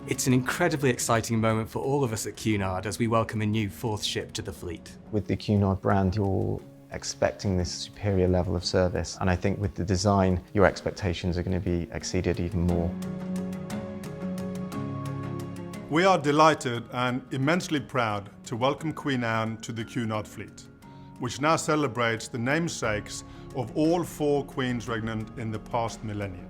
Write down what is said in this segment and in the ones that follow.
It's an incredibly exciting moment for all of us at Cunard as we welcome a new fourth ship to the fleet. With the Cunard brand, you're expecting this superior level of service, and I think with the design, your expectations are going to be exceeded even more. We are delighted and immensely proud to welcome Queen Anne to the Cunard fleet, which now celebrates the namesakes of all four queens regnant in the past millennium.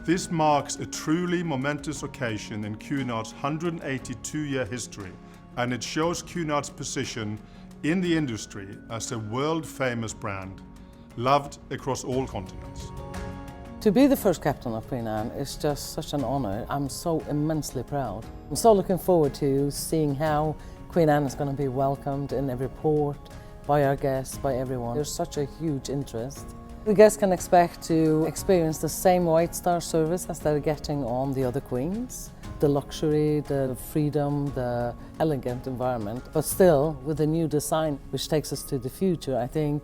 This marks a truly momentous occasion in Cunard's 182-year history, and it shows Cunard's position in the industry as a world-famous brand, loved across all continents. To be the first captain of Queen Anne is just such an honour. I'm so immensely proud. I'm so looking forward to seeing how Queen Anne is going to be welcomed in every port, by our guests, by everyone. There's such a huge interest. The guests can expect to experience the same White Star service as they're getting on the other queens. The luxury, the freedom, the elegant environment, but still with a new design which takes us to the future. I think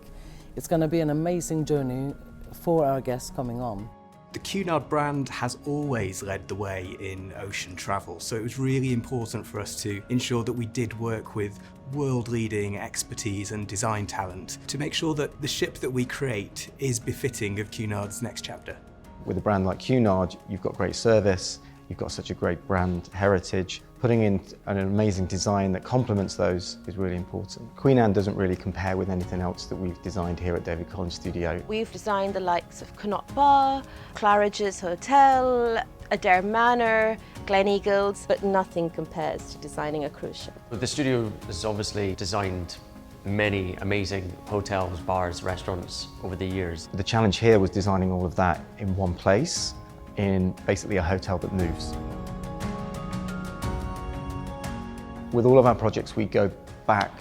it's going to be an amazing journey for our guests coming on. The Cunard brand has always led the way in ocean travel, so it was really important for us to ensure that we did work with world-leading expertise and design talent to make sure that the ship that we create is befitting of Cunard's next chapter. With a brand like Cunard, you've got great service, you've got such a great brand heritage. Putting in an amazing design that complements those is really important. Queen Anne doesn't really compare with anything else that we've designed here at David Collins Studio. We've designed the likes of Cunard Bar, Claridge's Hotel, Adair Manor, Gleneagles, but nothing compares to designing a cruise ship. The studio has obviously designed many amazing hotels, bars, restaurants over the years. The challenge here was designing all of that in one place, in basically a hotel that moves. With all of our projects, we go back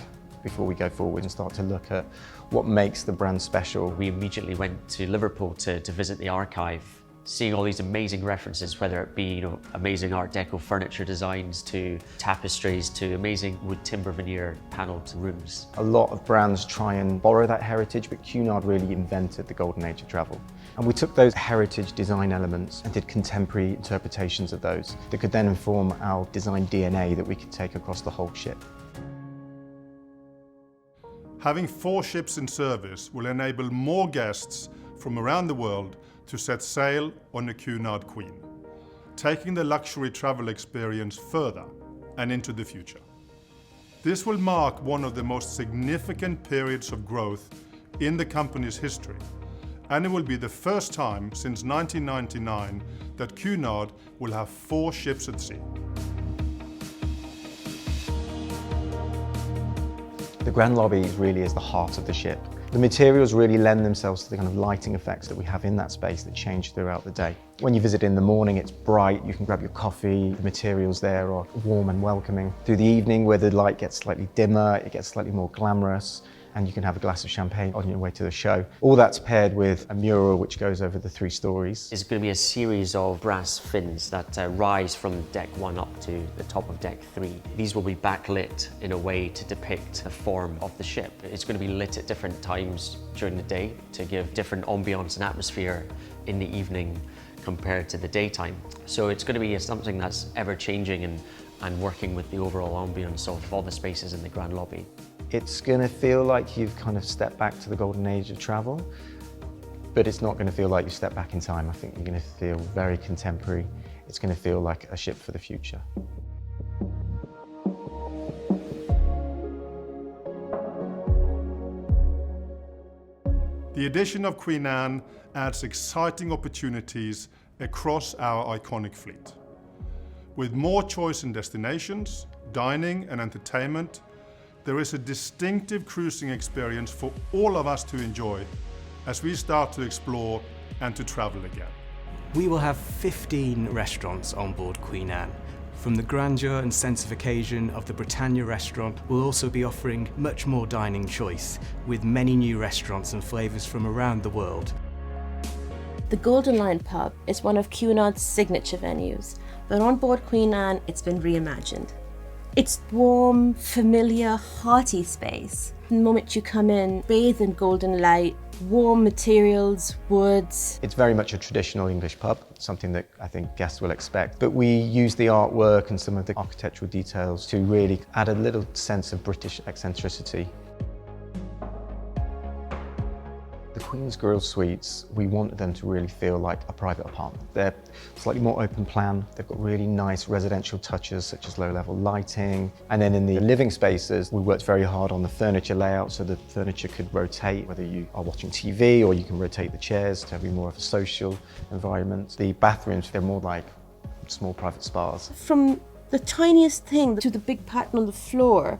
before we go forward and start to look at what makes the brand special. We immediately went to Liverpool to visit the archive, seeing all these amazing references, whether it be amazing Art Deco furniture designs to tapestries to amazing wood timber veneer panelled rooms. A lot of brands try and borrow that heritage, but Cunard really invented the golden age of travel. And we took those heritage design elements and did contemporary interpretations of those that could then inform our design DNA that we could take across the whole ship. Having four ships in service will enable more guests from around the world to set sail on a Cunard Queen, taking the luxury travel experience further and into the future. This will mark one of the most significant periods of growth in the company's history, and it will be the first time since 1999 that Cunard will have four ships at sea. The grand lobby really is the heart of the ship. The materials really lend themselves to the kind of lighting effects that we have in that space that change throughout the day. When you visit in the morning, it's bright, you can grab your coffee, the materials there are warm and welcoming. Through the evening, where the light gets slightly dimmer, it gets slightly more glamorous, and you can have a glass of champagne on your way to the show. All that's paired with a mural which goes over the 3 stories. It's going to be a series of brass fins that rise from deck 1 up to the top of deck 3. These will be backlit in a way to depict the form of the ship. It's going to be lit at different times during the day to give different ambience and atmosphere in the evening compared to the daytime. So it's going to be something that's ever changing and working with the overall ambience of all the spaces in the grand lobby. It's going to feel like you've kind of stepped back to the golden age of travel, but it's not going to feel like you stepped back in time. I think you're going to feel very contemporary. It's going to feel like a ship for the future. The addition of Queen Anne adds exciting opportunities across our iconic fleet. With more choice in destinations, dining and entertainment, there is a distinctive cruising experience for all of us to enjoy as we start to explore and to travel again. We will have 15 restaurants on board Queen Anne. From the grandeur and sense of occasion of the Britannia restaurant, we'll also be offering much more dining choice, with many new restaurants and flavours from around the world. The Golden Lion pub is one of Cunard's signature venues, but on board Queen Anne, it's been reimagined. It's warm, familiar, hearty space. The moment you come in, bathe in golden light, warm materials, woods. It's very much a traditional English pub, something that I think guests will expect. But we use the artwork and some of the architectural details to really add a little sense of British eccentricity. The Queen's Grill Suites, we want them to really feel like a private apartment. They're slightly more open plan. They've got really nice residential touches such as low-level lighting. And then in the living spaces, we worked very hard on the furniture layout so the furniture could rotate, whether you are watching TV or you can rotate the chairs to be more of a social environment. The bathrooms, they're more like small private spas. From the tiniest thing to the big pattern on the floor,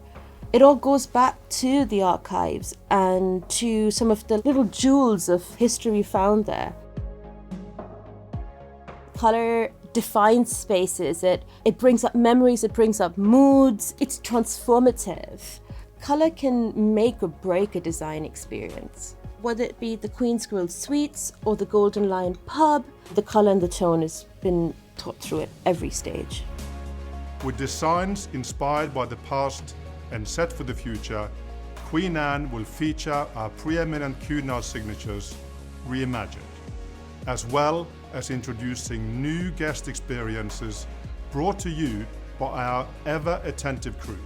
it all goes back to the archives and to some of the little jewels of history found there. Colour defines spaces, it brings up memories, it brings up moods, it's transformative. Colour can make or break a design experience. Whether it be the Queen's Grill Suites or the Golden Lion pub, the colour and the tone has been taught through at every stage. With designs inspired by the past and set for the future, Queen Anne will feature our preeminent Cunard signatures reimagined, as well as introducing new guest experiences brought to you by our ever-attentive crew,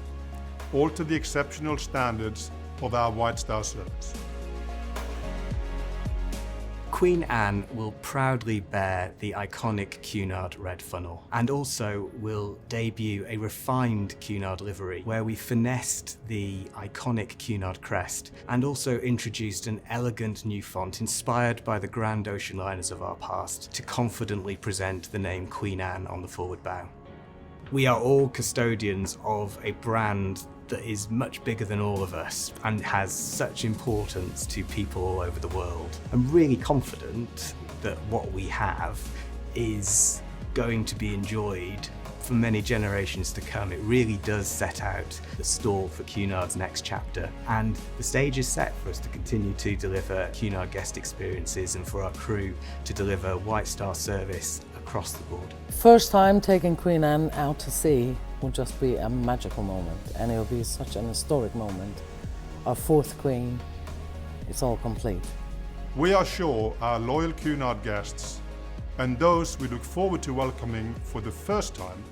all to the exceptional standards of our White Star service. Queen Anne will proudly bear the iconic Cunard red funnel, and also will debut a refined Cunard livery where we finessed the iconic Cunard crest and also introduced an elegant new font inspired by the grand ocean liners of our past to confidently present the name Queen Anne on the forward bow. We are all custodians of a brand that is much bigger than all of us and has such importance to people all over the world. I'm really confident that what we have is going to be enjoyed for many generations to come. It really does set out the stall for Cunard's next chapter, and the stage is set for us to continue to deliver Cunard guest experiences and for our crew to deliver White Star service across the board. First time taking Queen Anne out to sea will just be a magical moment, and it will be such an historic moment. Our fourth Queen, it's all complete. We are sure our loyal Cunard guests and those we look forward to welcoming for the first time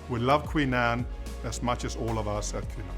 will love Queen Anne as much as all of us at Cunard.